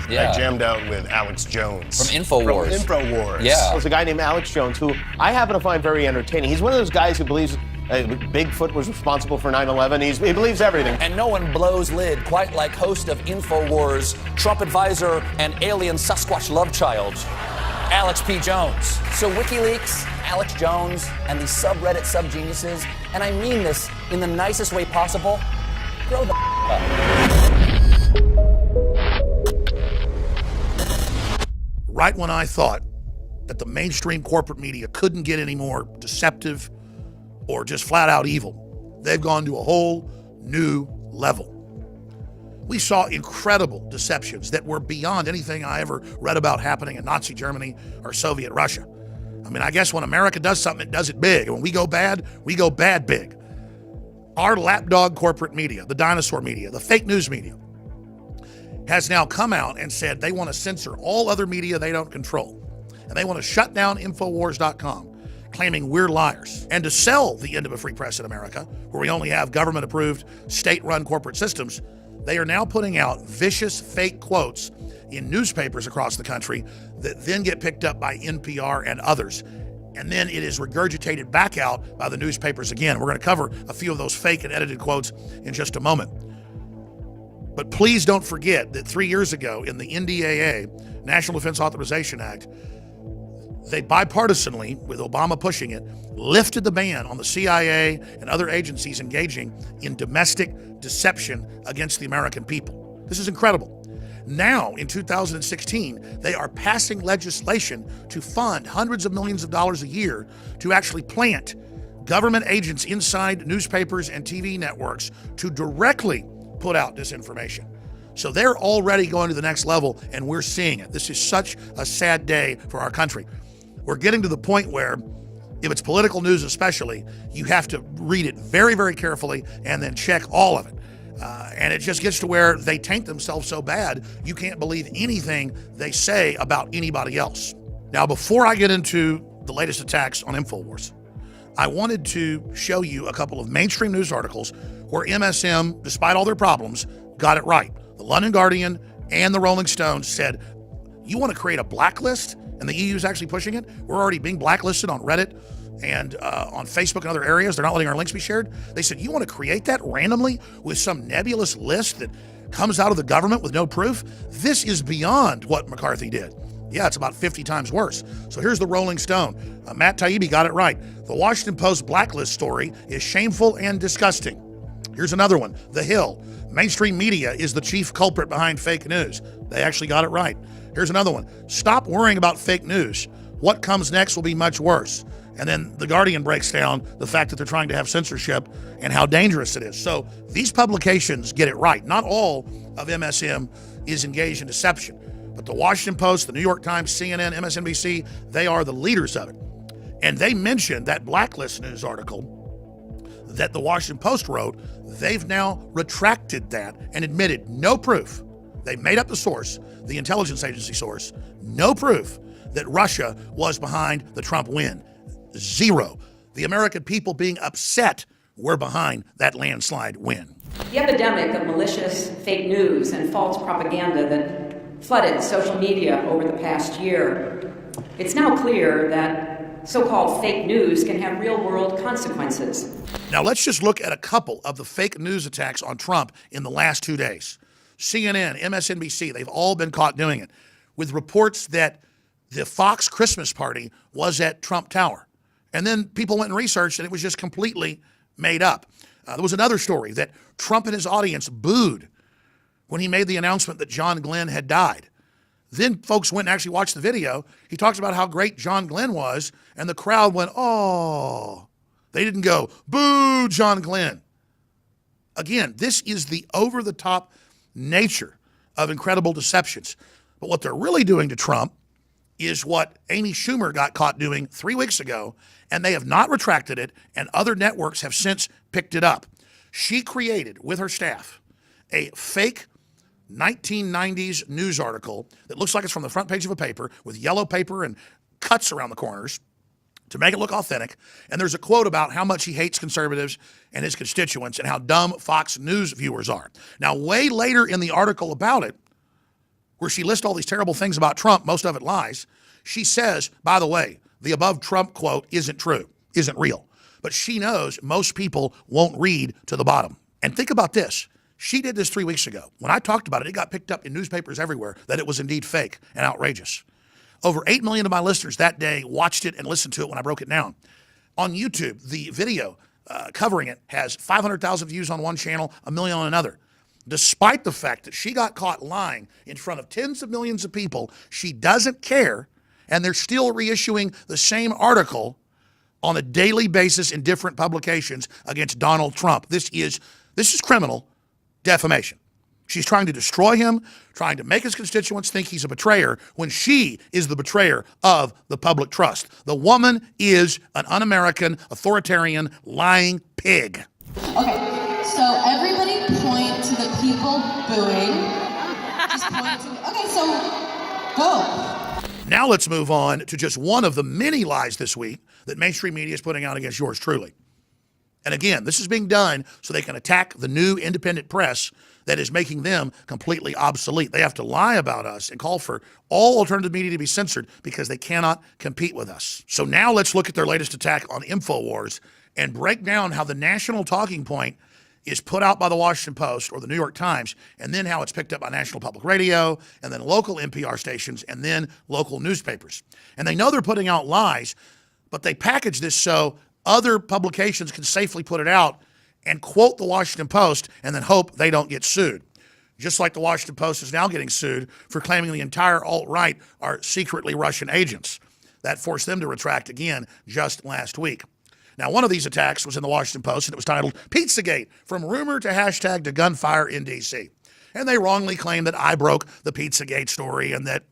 Yeah. I jammed out with Alex Jones. From InfoWars. From InfoWars. Yeah. There's a guy named Alex Jones who I happen to find very entertaining. He's one of those guys who believes Bigfoot was responsible for 9/11. He believes everything. And no one blows lid quite like host of InfoWars, Trump advisor, and alien Sasquatch love child, Alex P. Jones. So WikiLeaks, Alex Jones, and these subreddit subgeniuses, and I mean this in the nicest way possible, grow the up. Right when I thought that the mainstream corporate media couldn't get any more deceptive or just flat out evil, they've gone to a whole new level. We saw incredible deceptions that were beyond anything I ever read about happening in Nazi Germany or Soviet Russia. I mean, I guess when America does something, it does it big. And when we go bad big. Our lapdog corporate media, the dinosaur media, the fake news media, has now come out and said they want to censor all other media they don't control. And they want to shut down Infowars.com, claiming we're liars. And to sell the end of a free press in America, where we only have government-approved, state-run corporate systems, they are now putting out vicious fake quotes in newspapers across the country that then get picked up by NPR and others. And then it is regurgitated back out by the newspapers again. We're going to cover a few of those fake and edited quotes in just a moment. But please don't forget that 3 years ago in the NDAA, National Defense Authorization Act, they bipartisanly, with Obama pushing it, lifted the ban on the CIA and other agencies engaging in domestic deception against the American people. This is incredible. Now, in 2016, they are passing legislation to fund hundreds of millions of dollars a year to actually plant government agents inside newspapers and TV networks to directly put out disinformation. So they're already going to the next level, and we're seeing it. This is such a sad day for our country. We're getting to the point where, if it's political news especially, you have to read it very, very carefully and then check all of it. And it just gets to where they taint themselves so bad, you can't believe anything they say about anybody else. Now, before I get into the latest attacks on InfoWars, I wanted to show you a couple of mainstream news articles where MSM, despite all their problems, got it right. The London Guardian and the Rolling Stone said, you want to create a blacklist? And the EU is actually pushing it. We're already being blacklisted on Reddit and on Facebook and other areas. They're not letting our links be shared. They said, you want to create that randomly with some nebulous list that comes out of the government with no proof? This is beyond what McCarthy did. Yeah, it's about 50 times worse. So here's the Rolling Stone. Matt Taibbi got it right. The Washington Post blacklist story is shameful and disgusting. Here's another one. The Hill. Mainstream media is the chief culprit behind fake news. They actually got it right. Here's another one. Stop worrying about fake news. What comes next will be much worse. And then The Guardian breaks down the fact that they're trying to have censorship and how dangerous it is. So these publications get it right. Not all of MSM is engaged in deception. But the Washington Post, the New York Times, CNN, MSNBC, they are the leaders of it. And they mentioned that blacklist news article that the Washington Post wrote. They've now retracted that and admitted no proof. They made up the source, the intelligence agency source, no proof that Russia was behind the Trump win. Zero. The American people being upset were behind that landslide win. The epidemic of malicious fake news and false propaganda that flooded social media over the past year, it's now clear that so-called fake news can have real-world consequences. Now let's just look at a couple of the fake news attacks on Trump in the last 2 days. CNN, MSNBC, they've all been caught doing it, with reports that the Fox Christmas party was at Trump Tower. And then people went and researched, and it was just completely made up. There was another story that Trump and his audience booed when he made the announcement that John Glenn had died. Then folks went and actually watched the video. He talks about how great John Glenn was, and the crowd went, oh. They didn't go, boo, John Glenn. Again, this is the over-the-top nature of incredible deceptions. But what they're really doing to Trump is what Amy Schumer got caught doing 3 weeks ago, and they have not retracted it, and other networks have since picked it up. She created, with her staff, a fake 1990s news article that looks like it's from the front page of a paper with yellow paper and cuts around the corners to make it look authentic. And there's a quote about how much he hates conservatives and his constituents and how dumb Fox News viewers are. Now, way later in the article about it, where she lists all these terrible things about Trump, most of it lies. She says, by the way, the above Trump quote isn't true, isn't real. But she knows most people won't read to the bottom. And think about this. She did this 3 weeks ago. When I talked about it, it got picked up in newspapers everywhere that it was indeed fake and outrageous. Over 8 million of my listeners that day watched it and listened to it when I broke it down. On YouTube, the video covering it has 500,000 views on one channel, 1 million on another. Despite the fact that she got caught lying in front of tens of millions of people, she doesn't care, and they're still reissuing the same article on a daily basis in different publications against Donald Trump. This is criminal defamation. She's trying to destroy him, trying to make his constituents think he's a betrayer when she is the betrayer of the public trust. The woman is an un-American, authoritarian, lying pig. Okay, so everybody point to the people booing. Just point to, okay, so go. Now let's move on to just one of the many lies this week that mainstream media is putting out against yours truly. And again, this is being done so they can attack the new independent press that is making them completely obsolete. They have to lie about us and call for all alternative media to be censored because they cannot compete with us. So now let's look at their latest attack on InfoWars and break down how the national talking point is put out by the Washington Post or the New York Times, and then how it's picked up by National Public Radio, and then local NPR stations, and then local newspapers. And they know they're putting out lies, but they package this so other publications can safely put it out and quote the Washington Post and then hope they don't get sued. Just like the Washington Post is now getting sued for claiming the entire alt-right are secretly Russian agents. That forced them to retract again just last week. Now, one of these attacks was in the Washington Post, and it was titled Pizzagate, From Rumor to Hashtag to Gunfire in D.C. And they wrongly claimed that I broke the Pizzagate story and that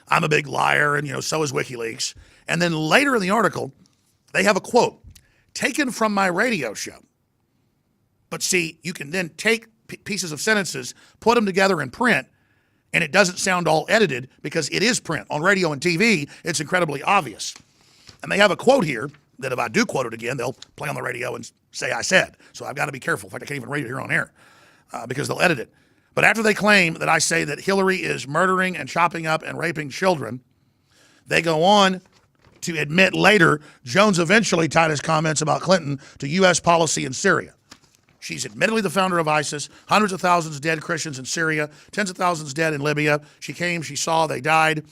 I'm a big liar, and, so is WikiLeaks. And then later in the article, they have a quote taken from my radio show. But see, you can then take pieces of sentences, put them together in print, and it doesn't sound all edited because it is print. On radio and TV, it's incredibly obvious. And they have a quote here that if I do quote it again, they'll play on the radio and say I said. So I've got to be careful. In fact, I can't even read it here on air because they'll edit it. But after they claim that I say that Hillary is murdering and chopping up and raping children, they go on to admit later Jones eventually tied his comments about Clinton to U.S. policy in Syria. She's admittedly the founder of ISIS, hundreds of thousands dead Christians in Syria, tens of thousands dead in Libya. She came, she saw, they died.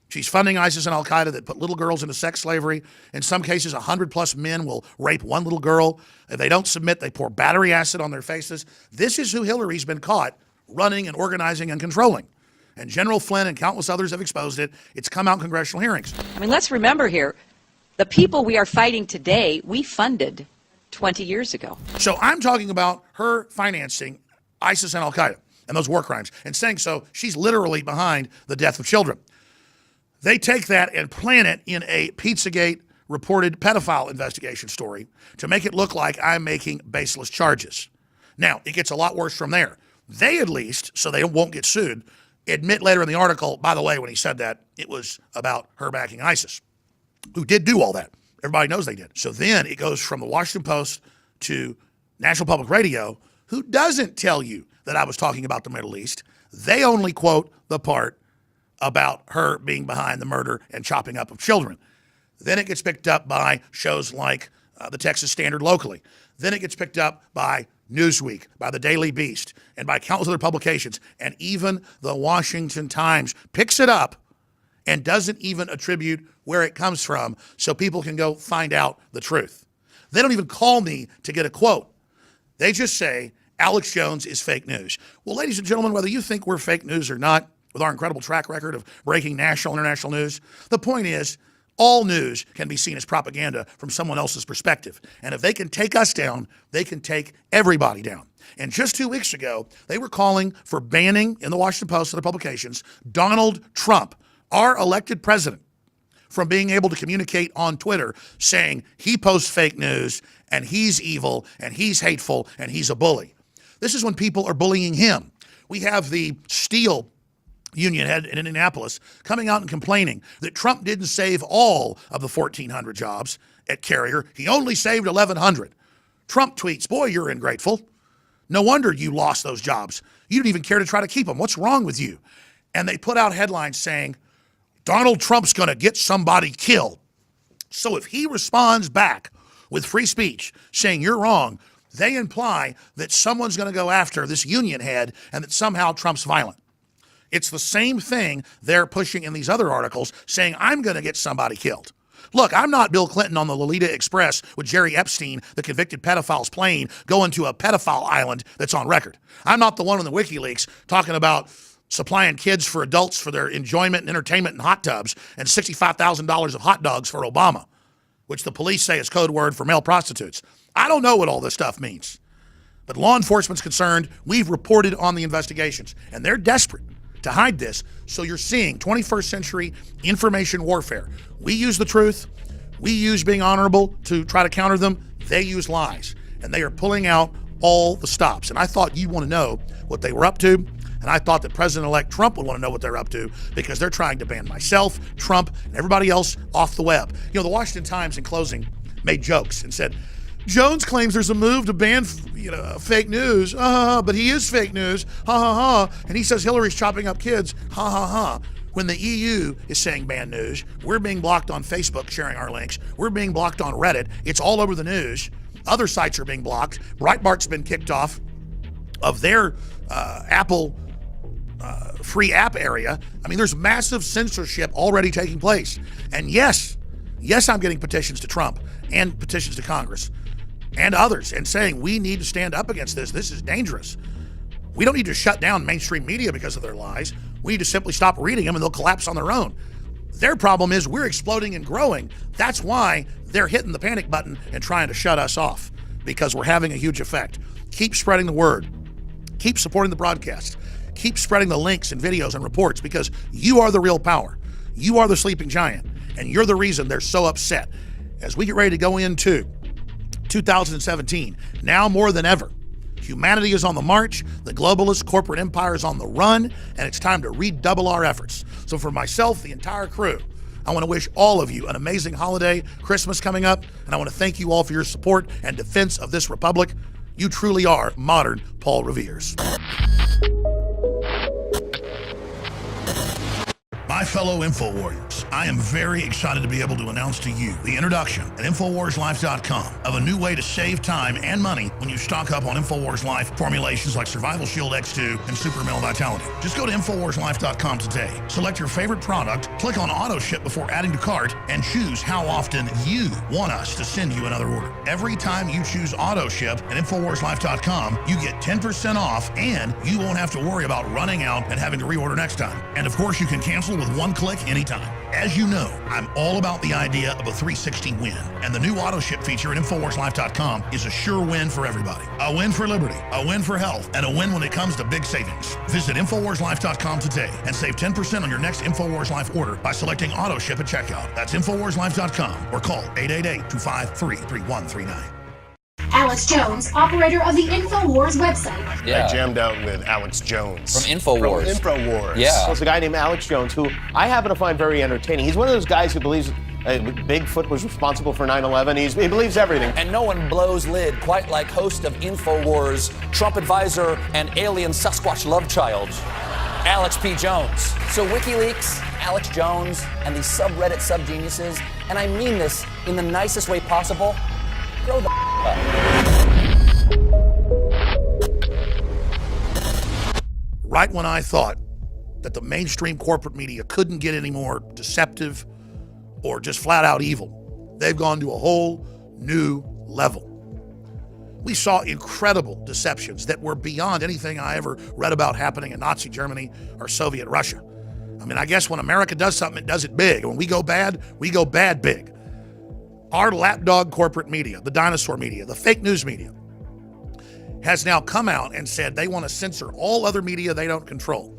She's funding ISIS and al-Qaeda that put little girls into sex slavery. In some cases, 100+ men will rape one little girl. If they don't submit, they pour battery acid on their faces. This is who Hillary's been caught running and organizing and controlling. And General Flynn and countless others have exposed it. It's come out in congressional hearings. I mean, let's remember here, the people we are fighting today, we funded 20 years ago. So I'm talking about her financing ISIS and al-Qaeda and those war crimes. And saying so, she's literally behind the death of children. They take that and plant it in a Pizzagate reported pedophile investigation story to make it look like I'm making baseless charges. Now, it gets a lot worse from there. They, at least, so they won't get sued, admit later in the article, by the way, when he said that, it was about her backing ISIS, who did do all that. Everybody knows they did. So then it goes from the Washington Post to National Public Radio, who doesn't tell you that I was talking about the Middle East. They only quote the part about her being behind the murder and chopping up of children. Then it gets picked up by shows like the Texas Standard locally. Then it gets picked up by Newsweek, by the Daily Beast, and by countless other publications. And even the Washington Times picks it up and doesn't even attribute where it comes from so people can go find out the truth. They don't even call me to get a quote. They just say, Alex Jones is fake news. Well, ladies and gentlemen, whether you think we're fake news or not, with our incredible track record of breaking national and international news, the point is, all news can be seen as propaganda from someone else's perspective. And if they can take us down, they can take everybody down. And just 2 weeks ago, they were calling for banning, in the Washington Post and other publications, Donald Trump, our elected president, from being able to communicate on Twitter saying he posts fake news and he's evil and he's hateful and he's a bully. This is when people are bullying him. We have the steel union head in Indianapolis coming out and complaining that Trump didn't save all of the 1,400 jobs at Carrier. He only saved 1,100. Trump tweets, boy, you're ungrateful. No wonder you lost those jobs. You didn't even care to try to keep them. What's wrong with you? And they put out headlines saying, Donald Trump's going to get somebody killed. So if he responds back with free speech saying you're wrong, they imply that someone's going to go after this union head and that somehow Trump's violent. It's the same thing they're pushing in these other articles saying I'm going to get somebody killed. Look, I'm not Bill Clinton on the Lolita Express with Jerry Epstein, the convicted pedophile's plane, going to a pedophile island that's on record. I'm not the one on the WikiLeaks talking about supplying kids for adults for their enjoyment and entertainment in hot tubs and $65,000 of hot dogs for Obama, which the police say is code word for male prostitutes. I don't know what all this stuff means. But law enforcement's concerned. We've reported on the investigations, and they're desperate to hide this. So you're seeing 21st century information warfare. We use the truth. We use being honorable to try to counter them. They use lies, and they are pulling out all the stops. And I thought you'd want to know what they were up to. And I thought that President-elect Trump would want to know what they're up to because they're trying to ban myself, Trump, and everybody else off the web. You know, the Washington Times in closing made jokes and said, Jones claims there's a move to ban, fake news. But he is fake news. Ha ha ha. And he says Hillary's chopping up kids. Ha ha ha. When the EU is saying ban news, we're being blocked on Facebook sharing our links. We're being blocked on Reddit. It's all over the news. Other sites are being blocked. Breitbart's been kicked off of their Apple free app area. I mean, there's massive censorship already taking place. And yes, I'm getting petitions to Trump and petitions to Congress and others and saying we need to stand up against this. This is dangerous. We don't need to shut down mainstream media because of their lies. We need to simply stop reading them and they'll collapse on their own. Their problem is we're exploding and growing. That's why they're hitting the panic button and trying to shut us off, because we're having a huge effect. Keep spreading the word. Keep supporting the broadcast. Keep spreading the links and videos and reports, because you are the real power. You are the sleeping giant, and you're the reason they're so upset. As we get ready to go into 2017, now more than ever, humanity is on the march, the globalist corporate empire is on the run, and it's time to redouble our efforts. So for myself, the entire crew, I want to wish all of you an amazing holiday, Christmas coming up, and I want to thank you all for your support and defense of this republic. You truly are modern Paul Revere's. My fellow InfoWarriors, I am very excited to be able to announce to you the introduction at InfoWarsLife.com of a new way to save time and money when you stock up on InfoWars Life formulations like Survival Shield X2 and Super Male Vitality. Just go to InfoWarsLife.com today, select your favorite product, click on Auto Ship before adding to cart, and choose how often you want us to send you another order. Every time you choose Auto Ship at InfoWarsLife.com, you get 10% off, and you won't have to worry about running out and having to reorder next time. And of course, you can cancel with one click anytime. As you know, I'm all about the idea of a 360 win, and the new auto ship feature at InfoWarsLife.com is a sure win for everybody. A win for liberty, a win for health, and a win when it comes to big savings. Visit InfoWarsLife.com today and save 10% on your next InfoWars Life order by selecting auto ship at checkout. That's InfoWarsLife.com or call 888-253-3139. Alex Jones, operator of the InfoWars website. I jammed out with Alex Jones. From InfoWars. From InfoWars. Yeah. Well, it's a guy named Alex Jones, who I happen to find very entertaining. He's one of those guys who believes Bigfoot was responsible for 9/11. He believes everything. And no one blows lid quite like host of InfoWars, Trump advisor, and alien Sasquatch love child, Alex P. Jones. So WikiLeaks, Alex Jones, and these subreddit subgeniuses, and I mean this in the nicest way possible, grow the up. Right when I thought that the mainstream corporate media couldn't get any more deceptive or just flat out evil, they've gone to a whole new level. We saw incredible deceptions that were beyond anything I ever read about happening in Nazi Germany or Soviet Russia. I mean, I guess when America does something, it does it big. When we go bad big. Our lapdog corporate media, the dinosaur media, the fake news media, has now come out and said they want to censor all other media they don't control.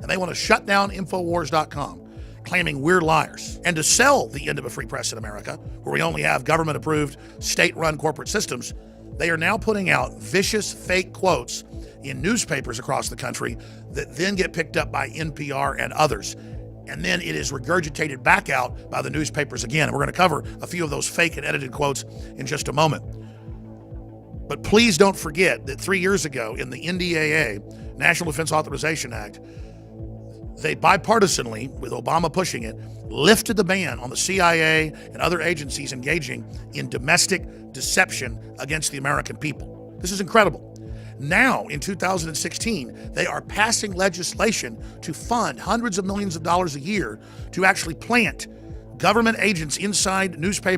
And they want to shut down Infowars.com, claiming we're liars. And to sell the end of a free press in America, where we only have government-approved, state-run corporate systems, they are now putting out vicious fake quotes in newspapers across the country that then get picked up by NPR and others. And then it is regurgitated back out by the newspapers again. And we're going to cover a few of those fake and edited quotes in just a moment. But please don't forget that 3 years ago in the NDAA, National Defense Authorization Act, they bipartisanly, with Obama pushing it, lifted the ban on the CIA and other agencies engaging in domestic deception against the American people. This is incredible. Now, in 2016, they are passing legislation to fund hundreds of millions of dollars a year to actually plant government agents inside newspapers